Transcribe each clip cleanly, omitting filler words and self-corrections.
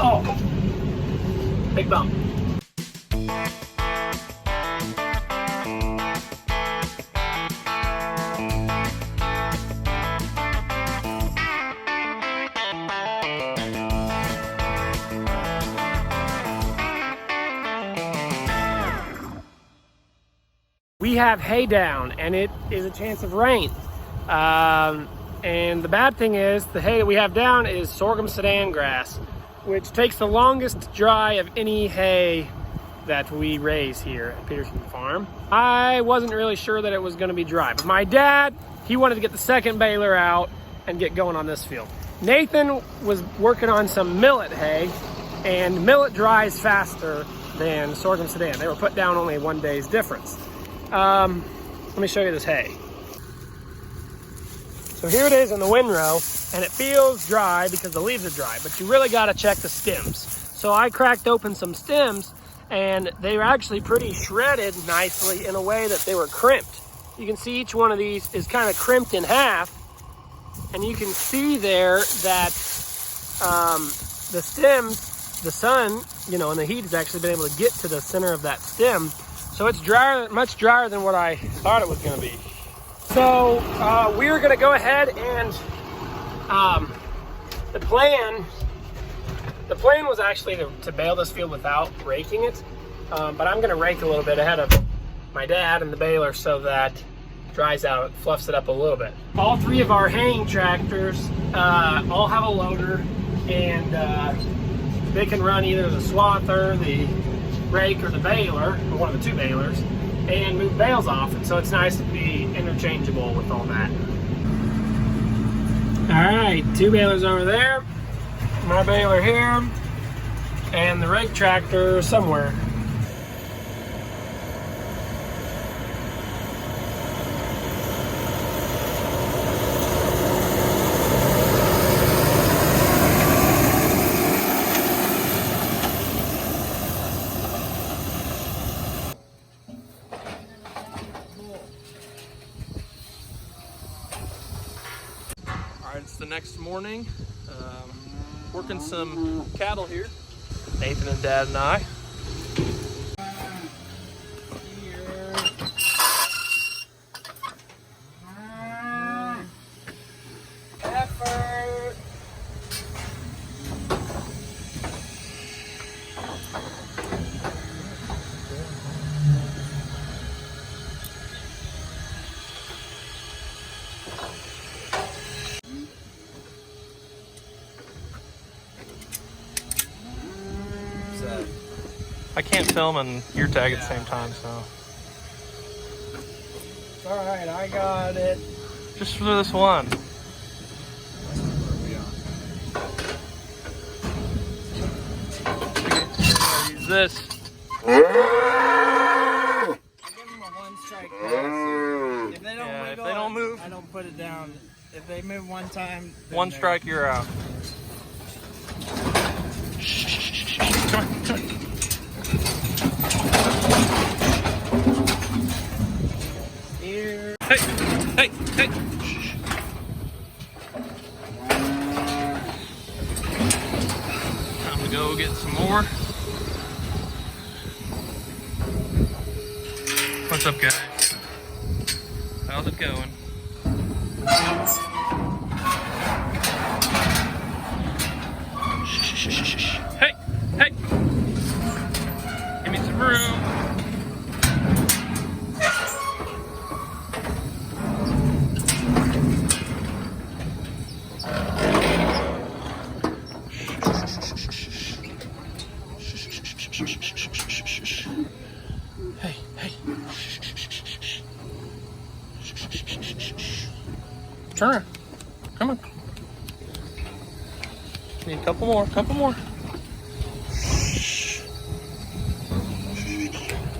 Oh, big bump. We have hay down, and it is a chance of rain. And the bad thing is, the hay that we have down is sorghum Sudan grass, which takes the longest to dry of any hay that we raise here at Peterson Farm. I wasn't really sure that it was going to be dry, but my dad, he wanted to get the second baler out and get going on this field. Nathan was working on some millet hay, and millet dries faster than sorghum Sudan. They were put down only 1 day's difference. Let me show you this hay. So here it is in the windrow, and it feels dry because the leaves are dry, but you really got to check the stems. So I cracked open some stems, and they were actually pretty shredded nicely in a way that they were crimped. You can see each one of these is kind of crimped in half, and you can see there that the stems, the sun, you know, and the heat has actually been able to get to the center of that stem. So it's drier, much drier than what I thought it was going to be. So we're going to go ahead and the plan was actually to bale this field without raking it, but I'm going to rake a little bit ahead of my dad and the baler so that it dries out, it fluffs it up a little bit. All three of our haying tractors all have a loader, and they can run either the swather, the rake, or the baler, or one of the two balers, and move bales off, and so it's nice to be interchangeable with all that. All right, two balers over there, my baler here, and the rake tractor somewhere. It's the next morning, working some cattle here, Nathan and Dad and I. Effort. I can't film and ear tag at the same time, so. All right, I got it. Just for this one. Use this. I give them a one-strike pass. If they don't Yeah, wiggle, if they don't move, I don't put it down. If they move one time, then one they're- strike, you're out. Come on, come on. Here. Hey, hey, hey. Time to go get some more. What's up, guys? How's it going? Hey, hey. Give me some room. Hey, hey. Turn around. Come on. Need a couple more, couple more.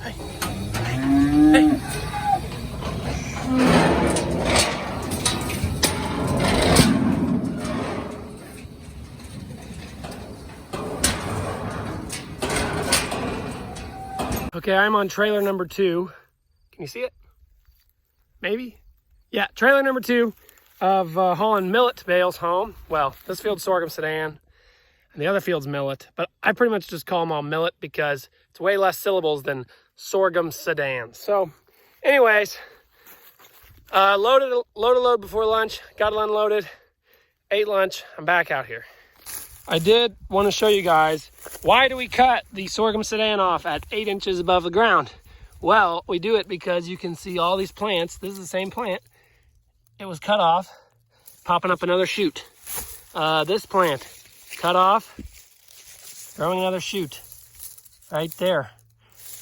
Hey, hey, hey. Okay, I'm on trailer number 2. Can you see it? Maybe? Yeah, trailer number 2 of hauling millet to Bales home. Well, this field's sorghum Sudan. and the other field's millet. But I pretty much just call them all millet because it's way less syllables than sorghum sedan. So anyways, loaded a load before lunch, got it unloaded, ate lunch, I'm back out here. I did want to show you guys, why do we cut the sorghum sedan off at 8 inches above the ground? Well, we do it because you can see all these plants. This is the same plant. It was cut off, popping up another shoot. This plant, cut off, growing another shoot right there.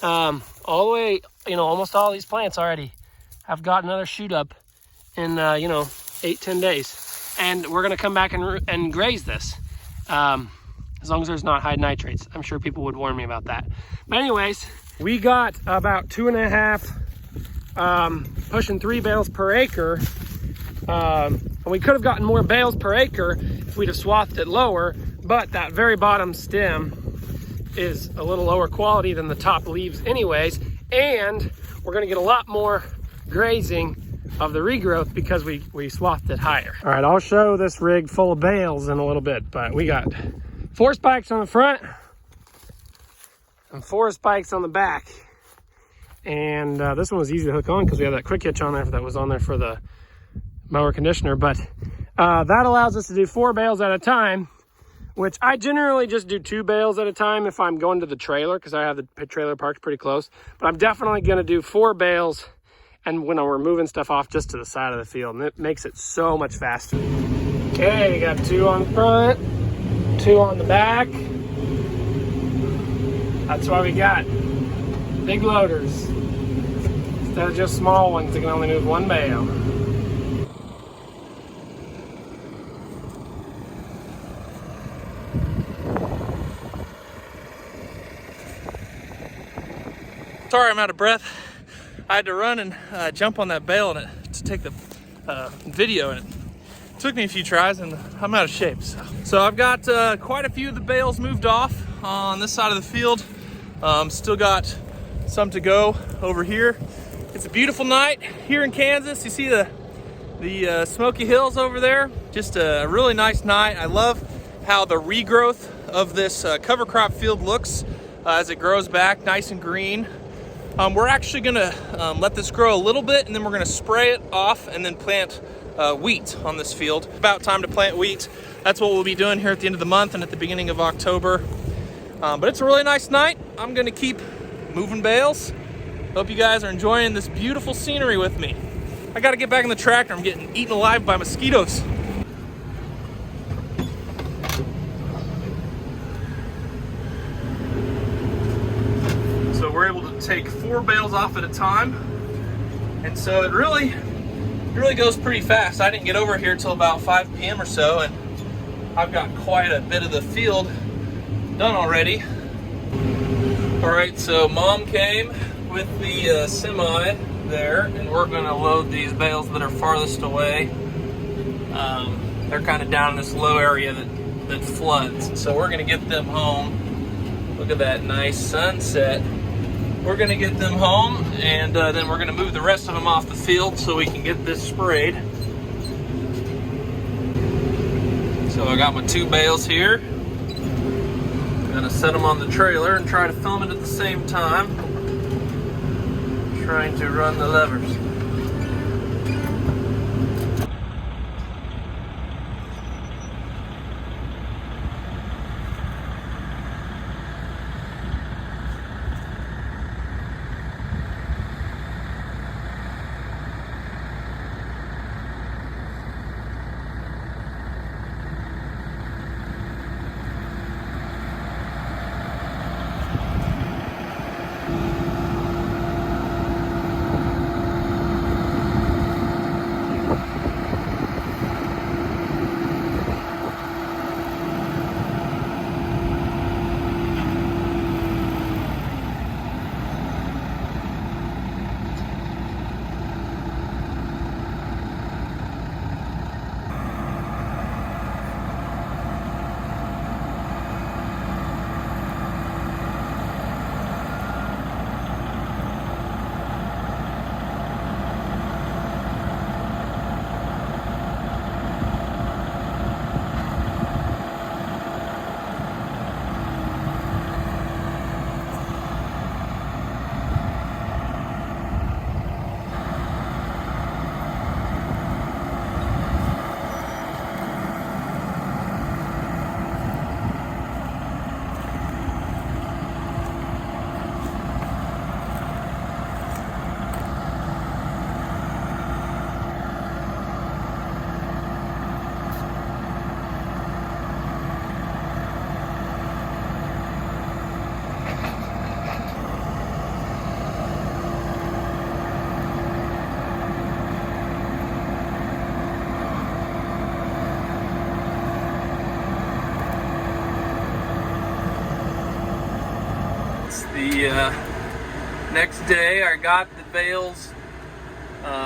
All the way, almost all these plants already have got another shoot up in, 8-10 days. And we're gonna come back and graze this. As long as there's not high nitrates. I'm sure people would warn me about that. But anyways, we got about 2.5, pushing 3 bales per acre. And we could have gotten more bales per acre if we'd have swathed it lower, but that very bottom stem is a little lower quality than the top leaves anyways. And we're gonna get a lot more grazing of the regrowth because we swathed it higher. All right, I'll show this rig full of bales in a little bit, but we got 4 spikes on the front and 4 spikes on the back. And this one was easy to hook on because we have that quick hitch on there that was on there for the mower conditioner. But that allows us to do 4 bales at a time, which I generally just do 2 bales at a time if I'm going to the trailer because I have the trailer parked pretty close. But I'm definitely gonna do 4 bales and when we're moving stuff off just to the side of the field, and it makes it so much faster. Okay, we got 2 on the front, 2 on the back. That's why we got big loaders instead of just small ones that can only move 1 bale. Sorry, I'm out of breath. I had to run and jump on that bale to take the video, and it took me a few tries and I'm out of shape. So I've got quite a few of the bales moved off on this side of the field. Still got some to go over here. It's a beautiful night here in Kansas. You see the Smoky Hills over there. Just a really nice night. I love how the regrowth of this cover crop field looks as it grows back nice and green. We're actually gonna let this grow a little bit, and then we're gonna spray it off and then plant wheat on this field. About time to plant wheat. That's what we'll be doing here at the end of the month and at the beginning of October. But it's a really nice night. I'm gonna keep moving bales. Hope you guys are enjoying this beautiful scenery with me. I gotta get back in the tractor. I'm getting eaten alive by mosquitoes. So we're able to take 4 bales off at a time. And so it really goes pretty fast. I didn't get over here till about 5 p.m. or so, and I've got quite a bit of the field done already. All right, so Mom came with the semi there, and we're gonna load these bales that are farthest away. They're kind of down in this low area that floods. So we're gonna get them home. Look at that nice sunset. We're gonna get them home, and then we're gonna move the rest of them off the field so we can get this sprayed. So I got my 2 bales here. I'm gonna set them on the trailer and try to film it at the same time. Trying to run the levers. It's the next day. I got the bales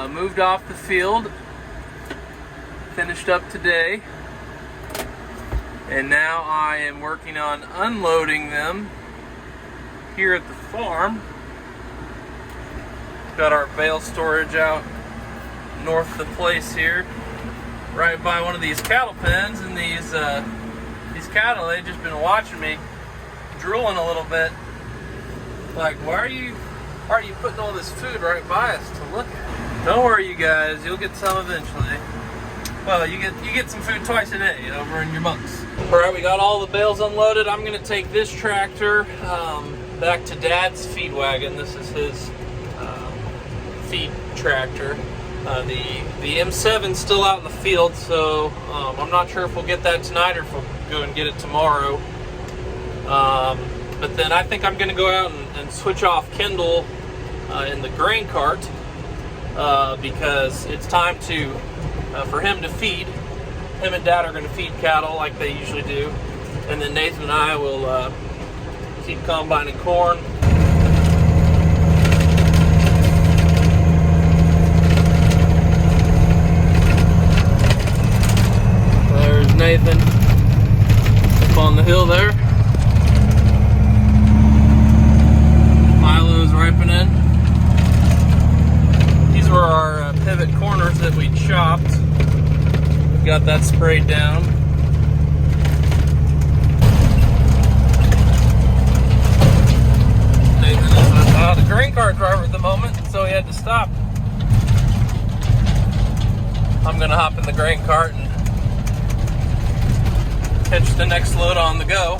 moved off the field, finished up today, and now I am working on unloading them here at the farm. Got our bale storage out north of the place here, right by one of these cattle pens, and these cattle, they've just been watching me, drooling a little bit. Like, why are you putting all this food right by us to look at? Don't worry, you guys, you'll get some eventually. Well, you get some food twice a day over in your bunks. All right, we got all the bales unloaded. I'm gonna take this tractor back to Dad's feed wagon. This is his feed tractor. The M7's still out in the field, so I'm not sure if we'll get that tonight or if we'll go and get it tomorrow. But then I think I'm going to go out and switch off Kendall in the grain cart because it's time for him to feed. Him and Dad are going to feed cattle like they usually do, and then Nathan and I will keep combining corn. Nathan up on the hill there. Milo's ripening. These were our pivot corners that we chopped. We've got that sprayed down. Nathan is the grain cart driver at the moment, so he had to stop. I'm gonna hop in the grain cart and catch the next load on the go.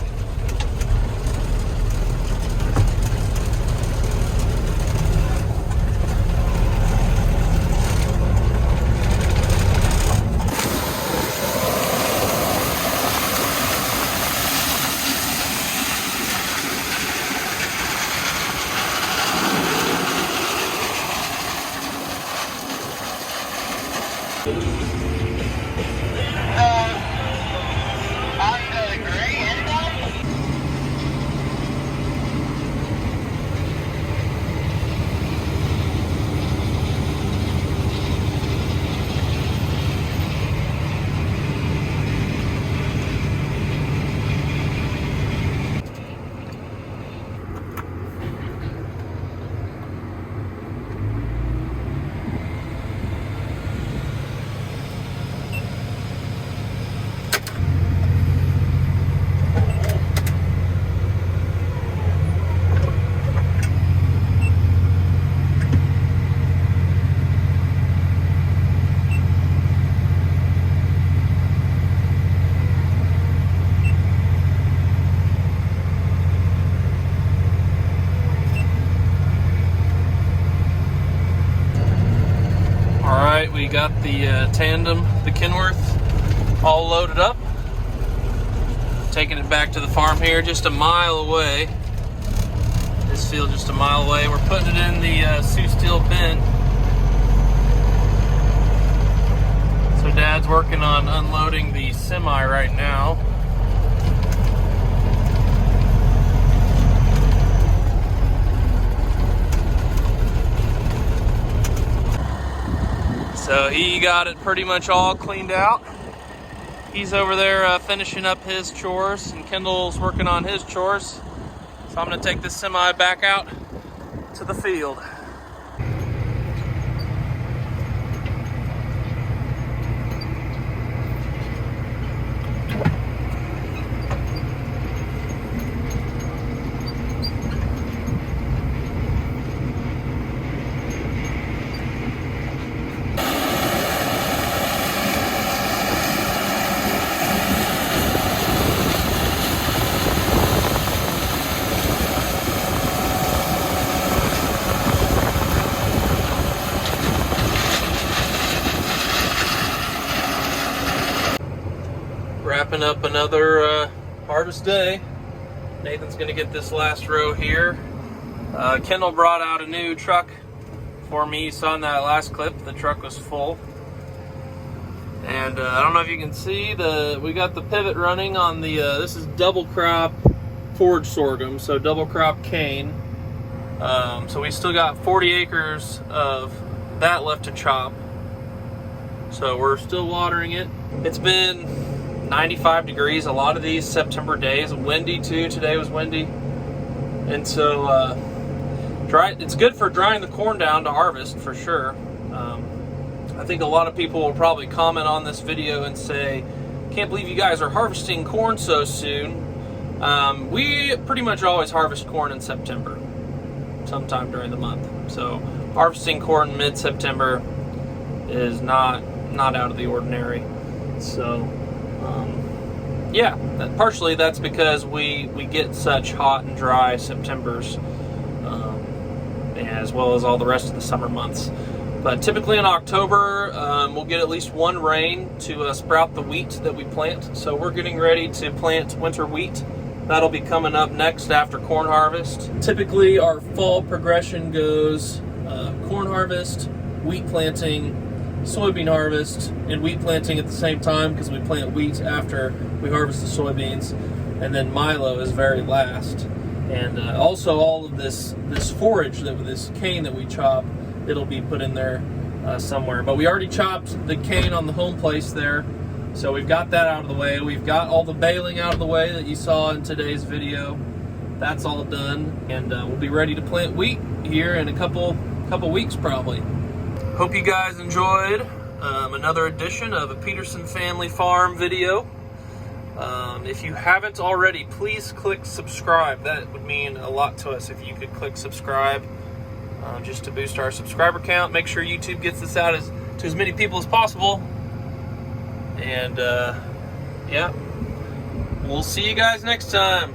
We got the tandem, the Kenworth, all loaded up. Taking it back to the farm here, just a mile away. This field just a mile away. We're putting it in the Sioux Steel bin. So Dad's working on unloading the semi right now. So he got it pretty much all cleaned out. He's over there finishing up his chores, and Kendall's working on his chores. So I'm gonna take this semi back out to the field. Wrapping up another harvest day. Nathan's gonna get this last row here. Kendall brought out a new truck for me. You saw in that last clip, the truck was full. And I don't know if you can see, we got the pivot running on the, this is double crop forage sorghum, so double crop cane. So we still got 40 acres of that left to chop. So we're still watering it. It's been 95 degrees a lot of these September days. Windy too. Today was windy. And so it's good for drying the corn down to harvest for sure. I think a lot of people will probably comment on this video and say, can't believe you guys are harvesting corn so soon. We pretty much always harvest corn in September, sometime during the month. So harvesting corn mid-September is not out of the ordinary. So yeah, partially that's because we get such hot and dry Septembers, as well as all the rest of the summer months. But typically in October, we'll get at least one rain to sprout the wheat that we plant. So we're getting ready to plant winter wheat. That'll be coming up next after corn harvest. Typically our fall progression goes corn harvest, wheat planting, soybean harvest, and wheat planting at the same time because we plant wheat after we harvest the soybeans, and then milo is very last. And also all of this forage, this cane that we chop, it'll be put in there somewhere. But we already chopped the cane on the home place there, so we've got that out of the way. We've got all the baling out of the way that you saw in today's video. That's all done, and we'll be ready to plant wheat here in a couple weeks probably. Hope you guys enjoyed another edition of a Peterson Family Farm video. If you haven't already, please click subscribe. That would mean a lot to us if you could click subscribe, just to boost our subscriber count. Make sure YouTube gets this out to as many people as possible. And yeah, we'll see you guys next time.